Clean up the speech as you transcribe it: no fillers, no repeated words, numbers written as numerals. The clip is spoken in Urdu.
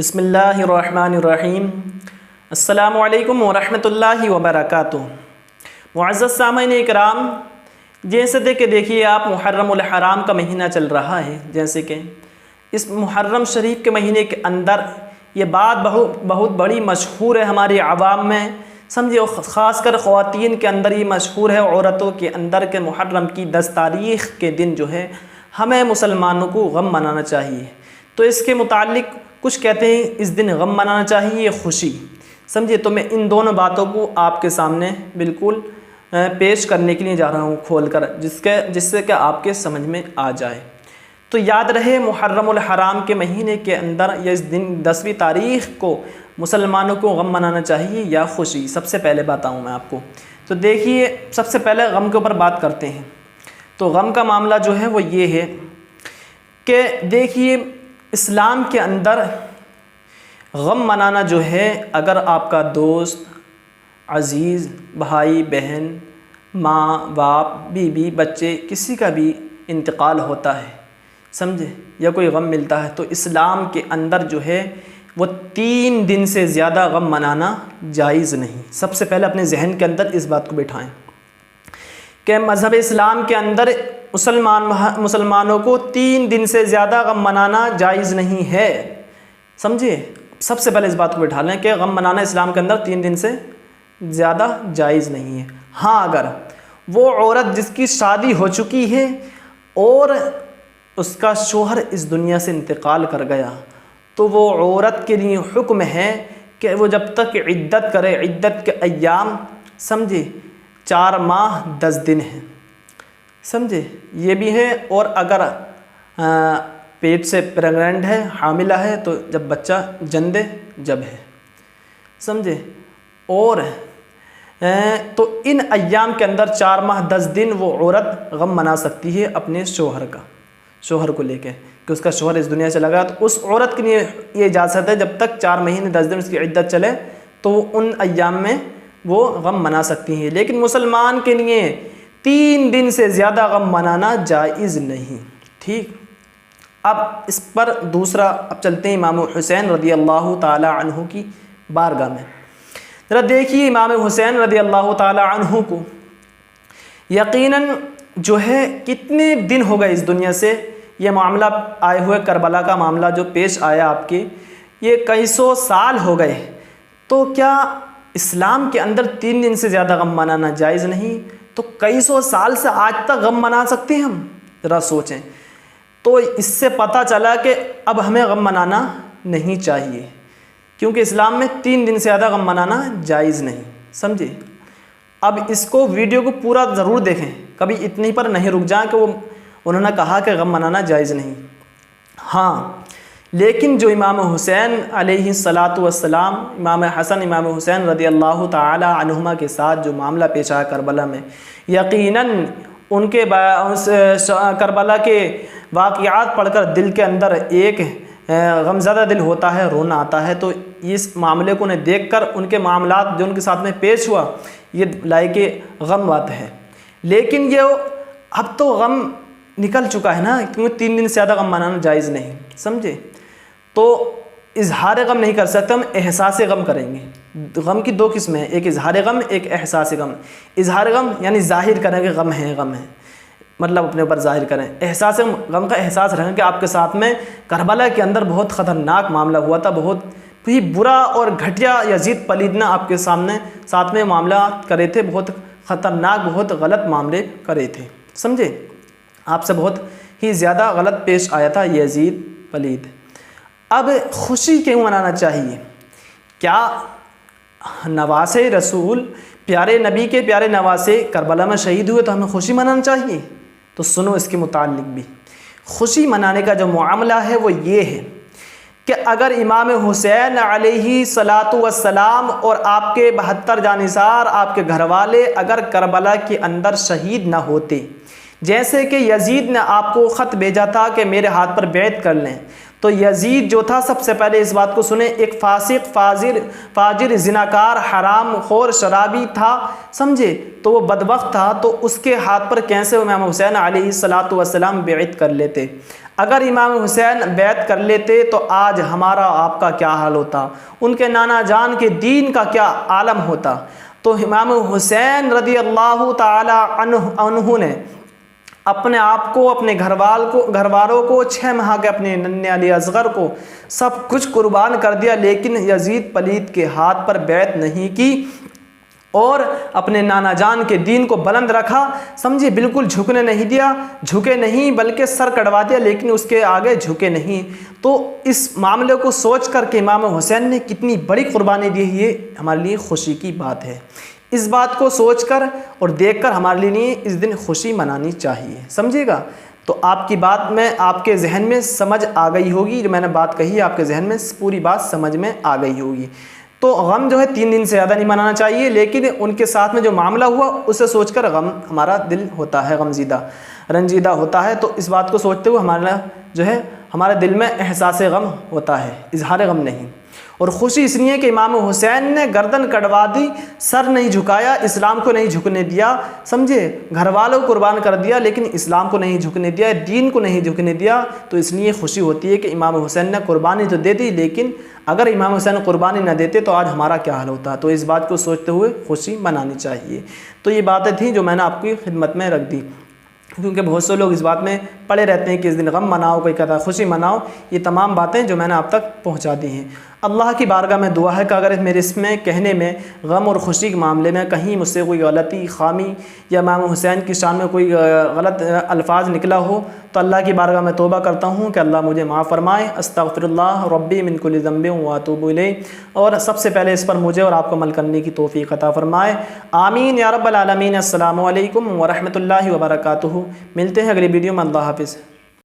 بسم اللہ الرحمن الرحیم۔ السلام علیکم ورحمۃ اللہ وبرکاتہ۔ معزز سامعین اکرام، جیسے کہ دیکھیے آپ، محرم الحرام کا مہینہ چل رہا ہے۔ جیسے کہ اس محرم شریف کے مہینے کے اندر یہ بات بہت بڑی مشہور ہے ہماری عوام میں، سمجھے، خاص کر خواتین کے اندر یہ مشہور ہے، عورتوں کے اندر، کہ محرم کی 10 تاریخ کے دن جو ہے ہمیں مسلمانوں کو غم منانا چاہیے۔ تو اس کے متعلق کچھ کہتے ہیں اس دن غم منانا چاہیے یا خوشی، سمجھے۔ تو میں ان دونوں باتوں کو آپ کے سامنے بالکل پیش کرنے کے لیے جا رہا ہوں کھول کر، جس سے کہ آپ کے سمجھ میں آ جائے۔ تو یاد رہے، محرم الحرام کے مہینے کے اندر یا اس دن 10ویں تاریخ کو مسلمانوں کو غم منانا چاہیے یا خوشی۔ سب سے پہلے بتاؤں میں آپ کو، تو دیکھیے سب سے پہلے غم کے اوپر بات کرتے ہیں۔ تو غم کا معاملہ جو ہے وہ یہ ہے کہ دیکھیے اسلام کے اندر غم منانا جو ہے، اگر آپ کا دوست، عزیز، بھائی بہن، ماں باپ، بیوی، بچے، کسی کا بھی انتقال ہوتا ہے، سمجھے، یا کوئی غم ملتا ہے، تو اسلام کے اندر جو ہے وہ 3 دن سے زیادہ غم منانا جائز نہیں۔ سب سے پہلے اپنے ذہن کے اندر اس بات کو بٹھائیں کہ مذہب اسلام کے اندر مسلمانوں کو 3 دن سے زیادہ غم منانا جائز نہیں ہے، سمجھے۔ سب سے پہلے اس بات کو بٹھا لیں کہ غم منانا اسلام کے اندر 3 دن سے زیادہ جائز نہیں ہے۔ ہاں، اگر وہ عورت جس کی شادی ہو چکی ہے اور اس کا شوہر اس دنیا سے انتقال کر گیا، تو وہ عورت کے لیے حکم ہے کہ وہ جب تک عدت کرے، عدت کے ایام، سمجھے، 4 ماہ 10 دن ہیں، سمجھے، یہ بھی ہے۔ اور اگر پیٹ سے پریگننٹ ہے، حاملہ ہے، تو جب بچہ جن دے جب ہے، سمجھے۔ اور تو ان ایام کے اندر 4 ماہ 10 دن وہ عورت غم منا سکتی ہے اپنے شوہر کو لے کے، کہ اس کا شوہر اس دنیا سے چلا گیا، تو اس عورت کے لیے یہ اجازت ہے جب تک 4 مہینے 10 دن اس کی عدت چلے تو ان ایام میں وہ غم منا سکتی ہیں۔ لیکن مسلمان کے لیے 3 دن سے زیادہ غم منانا جائز نہیں، ٹھیک۔ اب اس پر دوسرا، اب چلتے ہیں امام حسین رضی اللہ تعالی عنہ کی بارگاہ میں۔ ذرا دیکھیے امام حسین رضی اللہ تعالی عنہ کو یقیناً جو ہے کتنے دن ہو گئے اس دنیا سے، یہ معاملہ آئے ہوئے کربلا کا معاملہ جو پیش آیا آپ کے، یہ کئی سو سال ہو گئے، تو کیا اسلام کے اندر 3 دن سے زیادہ غم منانا جائز نہیں؟ تو کئی سو سال سے آج تک غم منا سکتے ہیں ہم؟ ذرا سوچیں۔ تو اس سے پتہ چلا کہ اب ہمیں غم منانا نہیں چاہیے، کیونکہ اسلام میں 3 دن سے زیادہ غم منانا جائز نہیں، سمجھے۔ اب اس کو ویڈیو کو پورا ضرور دیکھیں، کبھی اتنی پر نہیں رک جائیں کہ انہوں نے کہا کہ غم منانا جائز نہیں۔ ہاں، لیکن جو امام حسین علیہ الصلاۃ والسلام، امام حسن، امام حسین رضی اللہ تعالی عنہما کے ساتھ جو معاملہ پیش آیا کربلا میں، یقیناً ان کے کربلا کے واقعات پڑھ کر دل کے اندر ایک غمزدہ دل ہوتا ہے، رونا آتا ہے۔ تو اس معاملے کو دیکھ کر ان کے معاملات جو ان کے ساتھ میں پیش ہوا، یہ لائق غم بات ہے۔ لیکن یہ اب تو غم نکل چکا ہے نا، کیونکہ 3 دن سے زیادہ غم منانا جائز نہیں، سمجھے۔ تو اظہار غم نہیں کر سکتے، ہم احساس غم کریں گے۔ غم کی 2 قسمیں ہیں، ایک اظہار غم، ایک احساس غم۔ اظہار غم یعنی ظاہر کریں کہ غم ہے، مطلب اپنے اوپر ظاہر کریں۔ احساس غم کا احساس رکھیں کہ آپ کے ساتھ میں کربلا کے اندر بہت خطرناک معاملہ ہوا تھا، بہت ہی برا اور گھٹیا یزید پلیدنا آپ کے ساتھ میں معاملہ کرے تھے، بہت خطرناک، بہت غلط معاملے کرے تھے، سمجھے۔ آپ سے بہت ہی زیادہ غلط پیش آیا تھا یزید پلید۔ اب خوشی کیوں منانا چاہیے؟ کیا نواسے رسول، پیارے نبی کے پیارے نواسے کربلا میں شہید ہوئے تو ہمیں خوشی منانا چاہیے؟ تو سنو اس کے متعلق بھی۔ خوشی منانے کا جو معاملہ ہے وہ یہ ہے کہ اگر امام حسین علیہ الصلاۃ والسلام اور آپ کے 72 جانثار، آپ کے گھر والے اگر کربلا کے اندر شہید نہ ہوتے، جیسے کہ یزید نے آپ کو خط بھیجا تھا کہ میرے ہاتھ پر بیعت کر لیں، تو یزید جو تھا سب سے پہلے اس بات کو سنیں، ایک فاسق فاجر زناکار حرام خور شرابی تھا، سمجھے، تو وہ بدبخت تھا، تو اس کے ہاتھ پر کیسے امام حسین علیہ الصلاۃ والسلام بیعت کر لیتے؟ اگر امام حسین بیعت کر لیتے تو آج ہمارا آپ کا کیا حال ہوتا، ان کے نانا جان کے دین کا کیا عالم ہوتا۔ تو امام حسین رضی اللہ تعالی عنہ نے اپنے آپ کو، اپنے گھر والوں کو، 6 ماہ کے اپنے ننھے علی اصغر کو سب کچھ قربان کر دیا، لیکن یزید پلید کے ہاتھ پر بیعت نہیں کی اور اپنے نانا جان کے دین کو بلند رکھا، سمجھے، بالکل جھکنے نہیں دیا، جھکے نہیں بلکہ سر کڑوا دیا، لیکن اس کے آگے جھکے نہیں۔ تو اس معاملے کو سوچ کر کہ امام حسین نے کتنی بڑی قربانی دی، یہ ہمارے لیے خوشی کی بات ہے۔ اس بات کو سوچ کر اور دیکھ کر ہمارے لیے اس دن خوشی منانی چاہیے، سمجھے گا۔ تو آپ کی بات میں، آپ کے ذہن میں سمجھ آ گئی ہوگی، جو میں نے بات کہی آپ کے ذہن میں پوری بات سمجھ میں آ گئی ہوگی۔ تو غم جو ہے 3 دن سے زیادہ نہیں منانا چاہیے، لیکن ان کے ساتھ میں جو معاملہ ہوا اسے سوچ کر غم ہمارا دل ہوتا ہے، غمزدہ رنجیدہ ہوتا ہے، تو اس بات کو سوچتے ہوئے ہمارا جو ہے ہمارے دل میں احساس غم ہوتا ہے، اظہار غم نہیں۔ اور خوشی اس لیے کہ امام حسین نے گردن کٹوا دی، سر نہیں جھکایا، اسلام کو نہیں جھکنے دیا، سمجھے، گھر والوں کو قربان کر دیا لیکن اسلام کو نہیں جھکنے دیا، دین کو نہیں جھکنے دیا، تو اس لیے خوشی ہوتی ہے کہ امام حسین نے قربانی تو دے دی، لیکن اگر امام حسین قربانی نہ دیتے تو آج ہمارا کیا حال ہوتا۔ تو اس بات کو سوچتے ہوئے خوشی منانی چاہیے۔ تو یہ باتیں تھیں جو میں نے آپ کی خدمت میں رکھ دی، کیونکہ بہت سے لوگ اس بات میں پڑے رہتے ہیں کہ اس دن غم مناؤ، کوئی کہتا ہے خوشی مناؤ۔ یہ تمام باتیں جو میں نے آپ تک پہنچا دی ہیں۔ اللہ کی بارگاہ میں دعا ہے کہ اگر میرے اس میں کہنے میں، غم اور خوشی کے معاملے میں کہیں مجھ سے کوئی غلطی، خامی یا امام حسین کی شان میں کوئی غلط الفاظ نکلا ہو تو اللہ کی بارگاہ میں توبہ کرتا ہوں کہ اللہ مجھے معاف فرمائے۔ استغفر اللہ ربی من کل ذنب واتوب الیہ، اور سب سے پہلے اس پر مجھے اور آپ کو عمل کرنے کی توفیق عطا فرمائے، آمین یا رب العالمین۔ السلام علیکم ورحمۃ اللہ وبرکاتہ۔ ملتے ہیں اگلی ویڈیو میں، اللہ حافظ۔